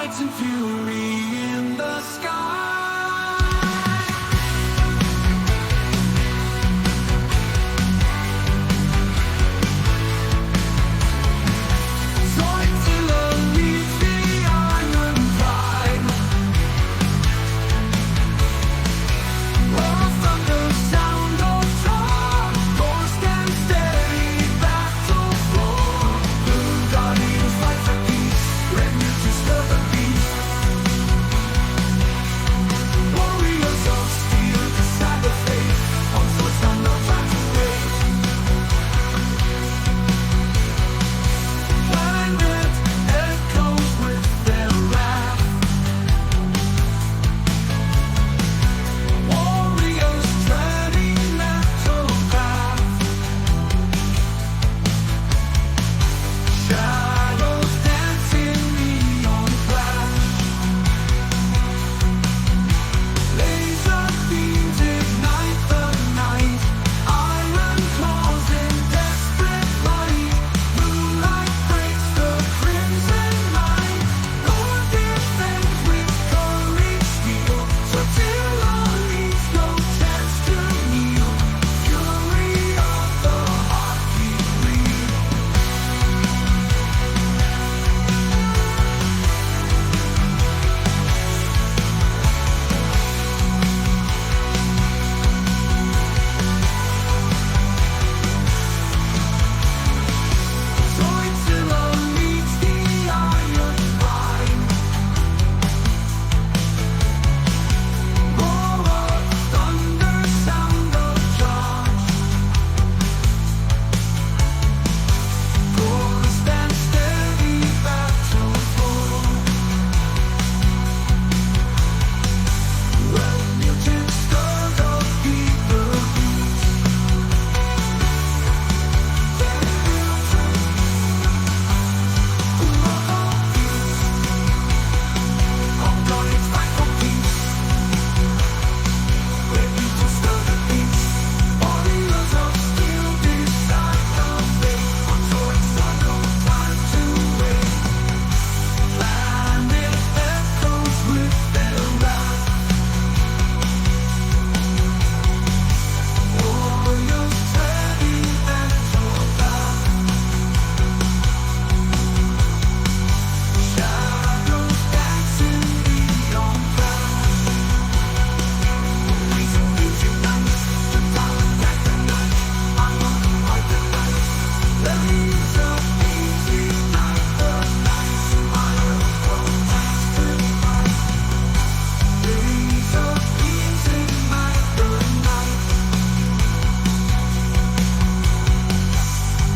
lights and fury in the sky. Zoids leads the iron pride. Roll from the sound of charge, core stand steady, battle floor. Blue guardians fight for peace, red muses stir the beast. Warriors of steel decide the fate, on Zoidstar no time to wait. Planet echoes with their wrath. Warriors treading metal path. Shadows dancing neon flash. Laser beams ignite the night. Iron claws in desperate flight. Moonlight breaks the crimson light. Lord defends with courage steel. Flotilla leaves no chance to kneel. Fury of the heartbeat bleed. Zoidstar leads the iron line. Roar of thunder, sound of charge. Core stand steady, battle floor. Well, mutants stirred up, beat the beat. Then mutants, who are all peace. Organics fight for peace. Red mutants stir the beast. Warriors of steel decide the fate. On Zoidstar no time to wait. Planet echoes with their wrath. Warriors treading metal path. Shadows dancing neon flash. Reason music nights, the talent back the night. I'm on the right the night. Laser beams ignite the night. Iron protects the light. Laser beams ignite the night.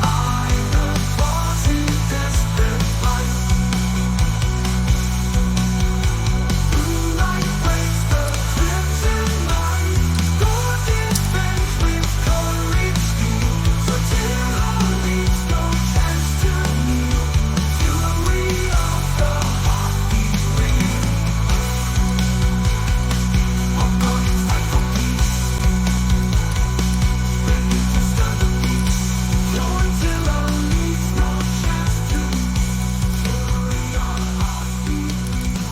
Iron claws in desperate fight. Moonlight breaks the crimson light. Lord defends with courage steel. Flotilla leaves no chance to kneel. Fury of the heartbeat bleed. Organics fight for peace. Red mutants stir the beast. Zoidstar leaves no chance to fury of heartbeat bleed.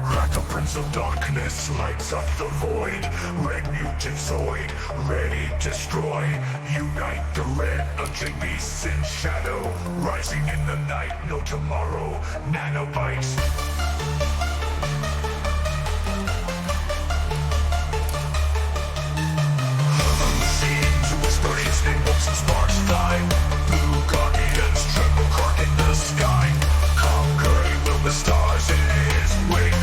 Crack the Prince of Darkness lights up the void. Red mutant Zoid, ready to destroy. Unite the red ugly beasts in shadow. Rising in the night, no tomorrow. Nanobites. Scenes whisper his name, bolts and sparks fly. Blue guardians tremble, cark in the sky. Conquering will the stars in his wake.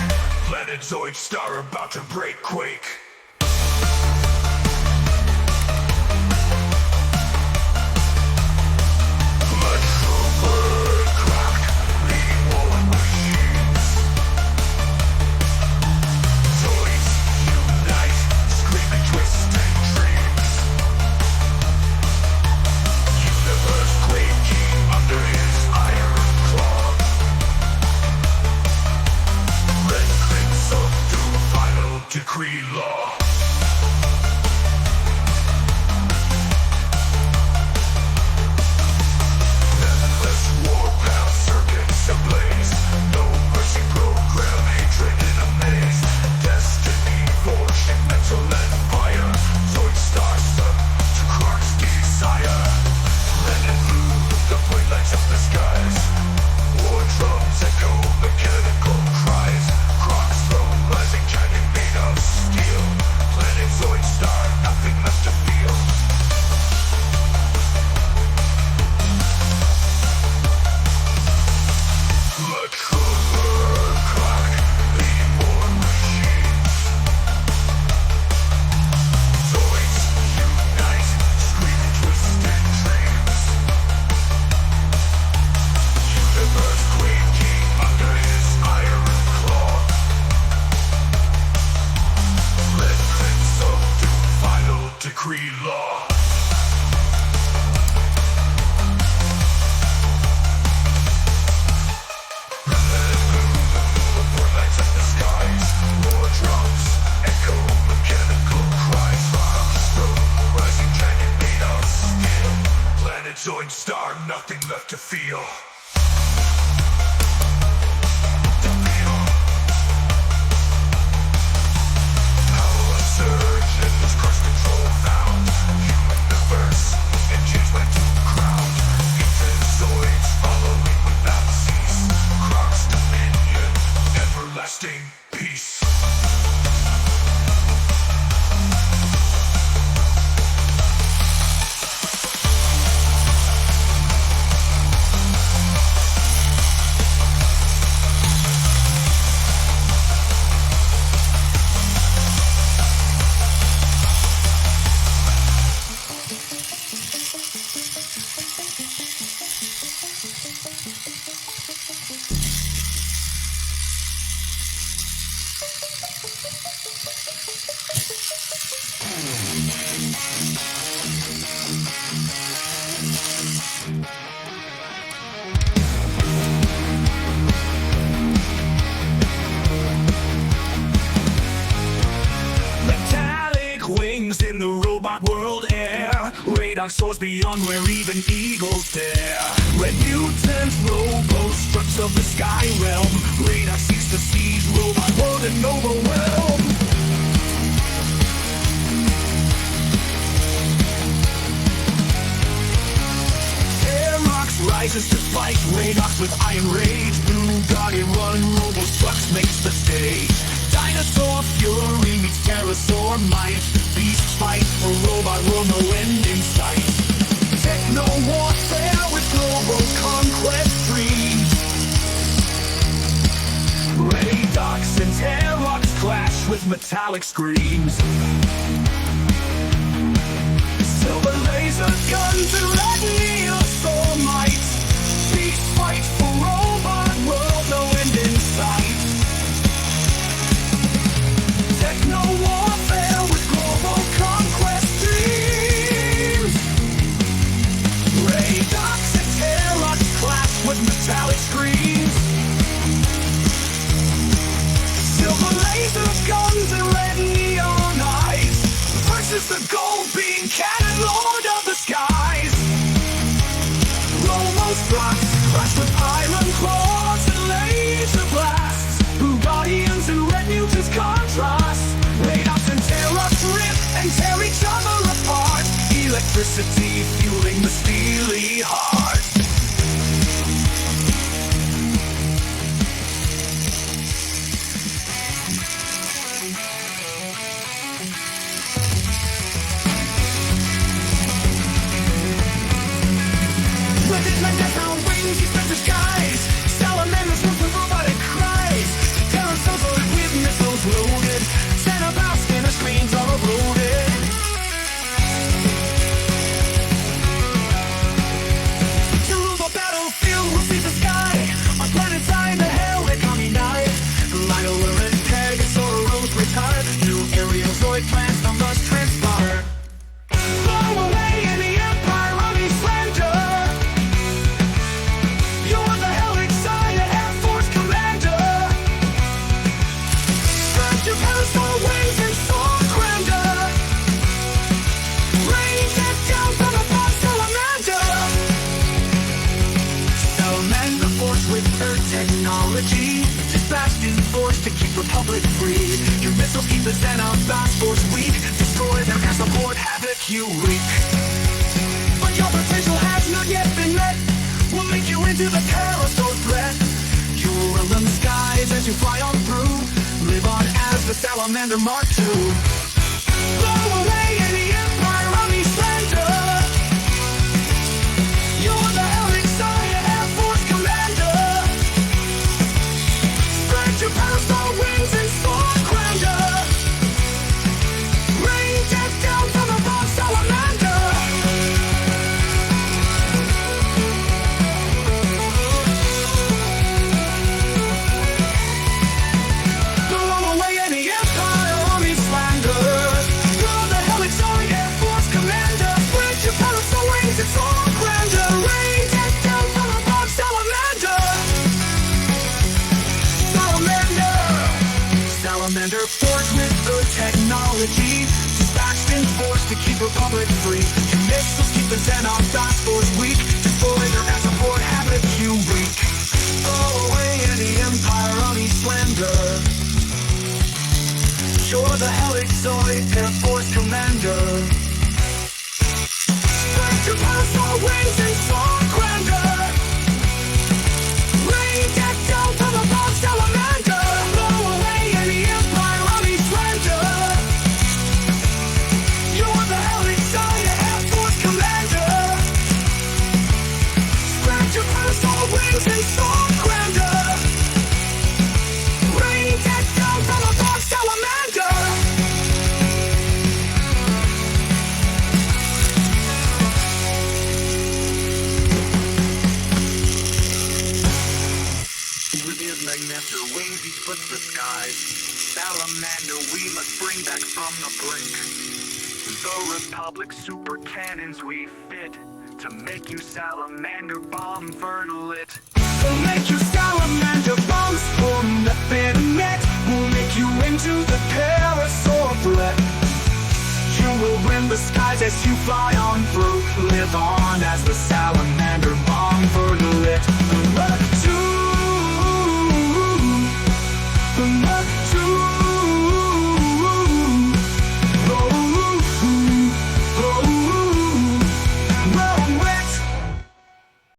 Planet Zoidstar about to break quake. Metro bird crack, leading walling machines. Zoids unite, screaming twisting dreams. Universe quaking under his iron decree law. Zoidstar, nothing left to feel. Power surge and this crush control found. Universe, enchantment to the crown. Infinite Zoids following without cease. Cross dominion, everlasting peace. Metallic wings in the robot world air. Radar soars beyond where even eagles dare. Red mutants, robo-struts of the sky realm. Radar seeks to seize robot world and overwhelm. Rises to fight, Radox with iron rage. Blue Guardian run, robo-structs makes the stage. Dinosaur fury meets pterosaur might. Beasts fight for robot world, no end in sight. Techno warfare with global conquest dreams. Radox and Pterox clash with metallic screams. Silver laser guns and red neosaur might. Beasts fight for robot world, no end in sight. Techno warfare with global conquest dreams. Radox and Pterox clash with metallic screams. Silver laser guns and red neon eyes versus the gold beam cannon lord of the skies. Robo-struts clash with iron claws and laser blasts. Blue Guardians and red mutants contrast. Radox and Pterox rip and tear each other apart. Electricity fueling the steely heart. Death wings, he spreads the skies. Salamanders run with robotic cries. Pterosaurs loaded with missiles loaded. Cenobites scanner screens all uploaded. To rule the battlefield, we'll see the sky. On planets eye, the helicopter night. Lighter and Pegasaurus retired. New aerial Zoid plans now must transpire. Blow away in the empire of Islander. You're the hell-excited Air Force commander. Spread your pedestal wings and soar grander. Rain that down from above, Salamander. Salamander force with Earth technology. Dispatched in force to keep Republic free. Your missiles keep the Xenobots force weak. Destroy them and support havoc you wreak. But your potential has not yet been met. We'll make you into the pterosaur threat. You run the skies as you fly on through. Live on as the Salamander Mark II. Blow away in the empire of Islander. You're the hell-excited Air Force commander. Spread your pedestal wings and soar grander. Rain death down from above, Salamander. Blow away in the empire of Islander. Blow technology, dispatched in force to keep Republic free. Your missiles keep the Xenon task force weak. Destroy their air support, habit you weak. Throw away any empire on Eastlander. You're the Helix Zoid Air Force Commander. Spread your personal wings and soar grander. Rain deck down from above, Salamander. Blow away any empire on Eastlander. You're the Helix Zoid Air Force Commander. Spread your personal wings and soar grander. Rain deck down from above, Salamander. With his magnetic wings he splits the skies. Salamander we must bring back from the brink. The Republic super cannons we fit to make you Salamander bomb fertile. We'll make you Salamander bombs for nothing net. We'll make you into the parasaur threat. You will rend the skies as you fly on through. Live on as the Salamander bomb fertile.